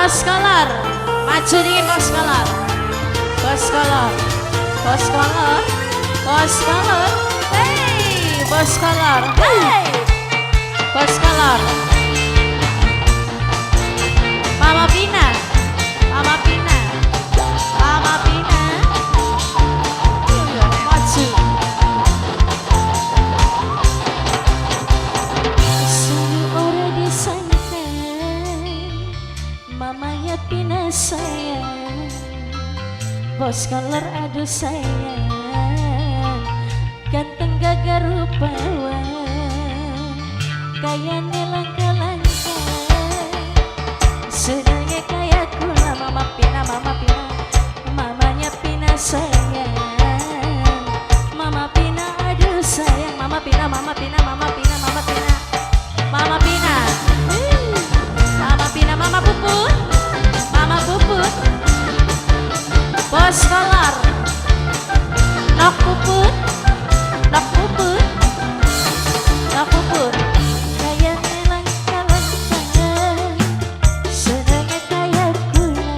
Bos Kolor, maju dingin Bos Kolor. Bos Kolor, Bos Kolor, Bos Kolor. Hey, Bos Kolor. Hey, Bos Kolor. Mama Pina, Mama Pina, Mama Pina. Maju. Sungguh ora disangka mamanya Pina sayang, Bos Kolor aduh sayang, ganteng gagah rupawan, kayane langka-langka, senangnya kayak gula. Mama Pina, Mama Pina, mamanya Pina sayang, Mama Pina aduh sayang, Mama Pina, Mama Pina, Mama Pina, Mama Pina, Mama Pina, Mama Pina, Mama Puput, Mama Puput, Bos Kolor, Nok Puput, Nok Puput, Nok Puput, kayaknya langka-langka, senangnya kayak gula,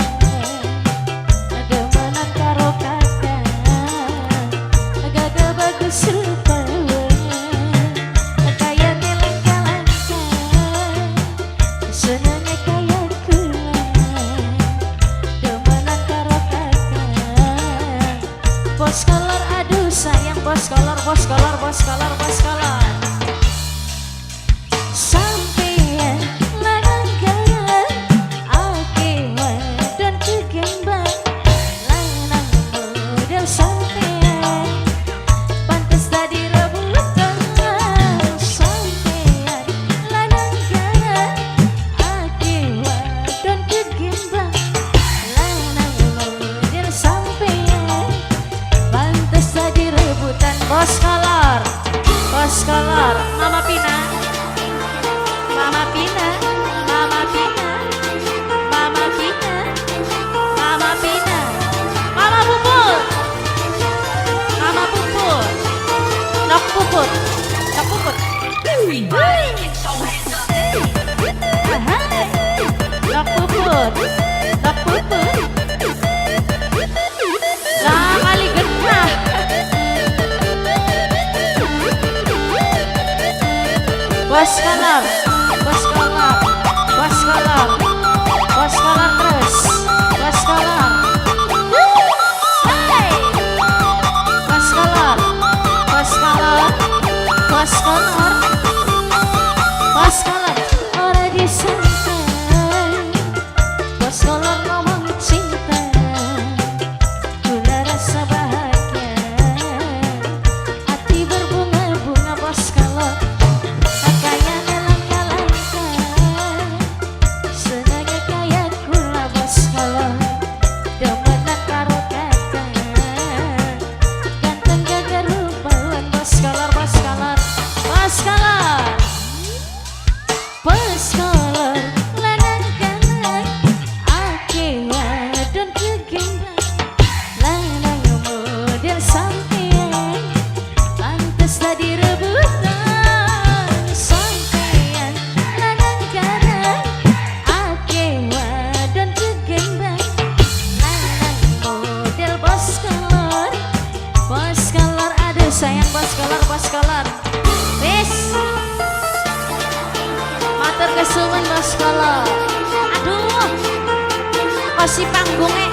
demenan karo kakak, gagah bagus rupawan, kayaknya langka-langka, senangnya kayak gula, demenan karo kakak. Bos Kolor aduh sayang, Bos Kolor, Bos Kolor, Bos Kolor, Bos Kolor. Sampeyan lanang-lanang ake wadon kegembang, lanang model sampeyan pantes tadi rebutan. Sampeyan lanang-lanang ake wadon kegembang, lanang model sampeyan pantes tadi rebutan. Bos Kolor, Bos Kolor, Mama Pina, Mama Pina, Mama Pina, Mama Pina, Mama Pina, Mama Puput, Mama Puput, Nok Puput, Nok Puput. Nok Puput, Nok Puput. Lah kali genah. Bos Kolor, Bos Kolor, Bos Kolor, Bos Kolor terus, Bos Kolor. Hey, Bos Kolor, Bos Kolor, Bos Kolor, Bos Kolor. Ora disangka Bos Kolor ngomong cinta, gula rasa bahagia, hati berbunga-bunga. Bos Kolor kayaknya langka-langka, senangnya kayak gula. Bos Kolor demenan karo kakak, ganteng gagah rupawan. Bos Kolor, Bos Kolor, Bos Kolor, Bos Kolor lanang-lanang ake wadon kegembang, lanang model sampeyan pantes tadi rebutan. Sampeyan lanang-lanang ake wadon kegembang, lanang model. Bos Kolor, Bos Kolor aduh sayang, Bos Kolor, Bos Kolor. Wis matur kesuwun Bos Kolor. Aduh, kasih panggungnya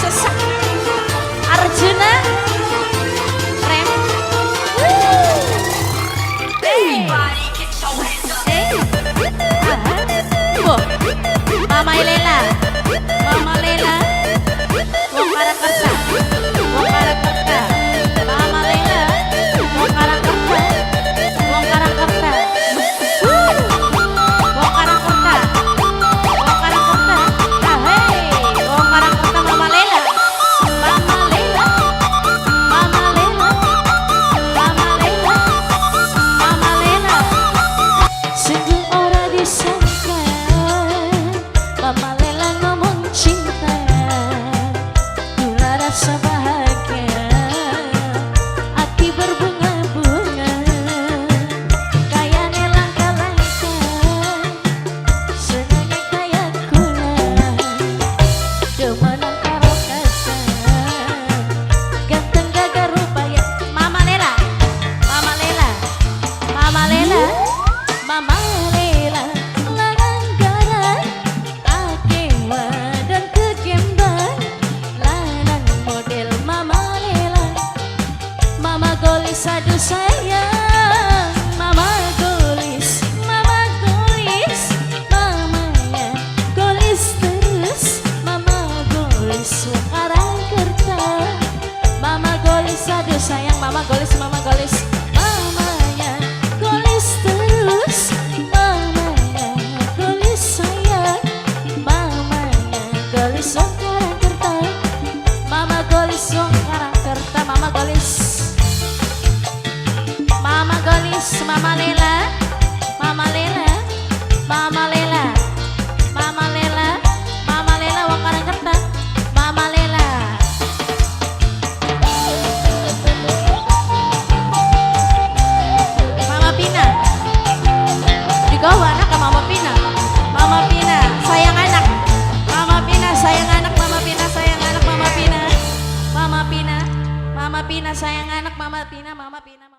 sesak. Arjuna rem. Hey. Wah, Mama Lela, Mama Lela, wong Karakerta, wong Karakerta, Mama Lela, wong Karakerta, wong Karakerta, wong Karakerta, wong Karakerta. Ah hey, wong Karakerta, Mama Lela, Mama Lela, aduh sayang. Mama golis, mamanya golis terus. Mama golis sekarang kerta. Mama golis aduh sayang, mama golis, mamanya golis terus. Mamanya golis sayang, mamanya golis sekarang kerta. Mama golis sekarang kerta, mama golis. Mama golis, mama Lela, mama Lela, mama Lela, mama Lela, mama Lela wakaran kerta, mama Lela. Mama Pina, juga anak ke mama Pina, mama Pina sayang anak, mama Pina sayang anak, mama Pina sayang anak, mama Pina, mama Pina, mama Pina sayang anak, mama Pina, mama Pina.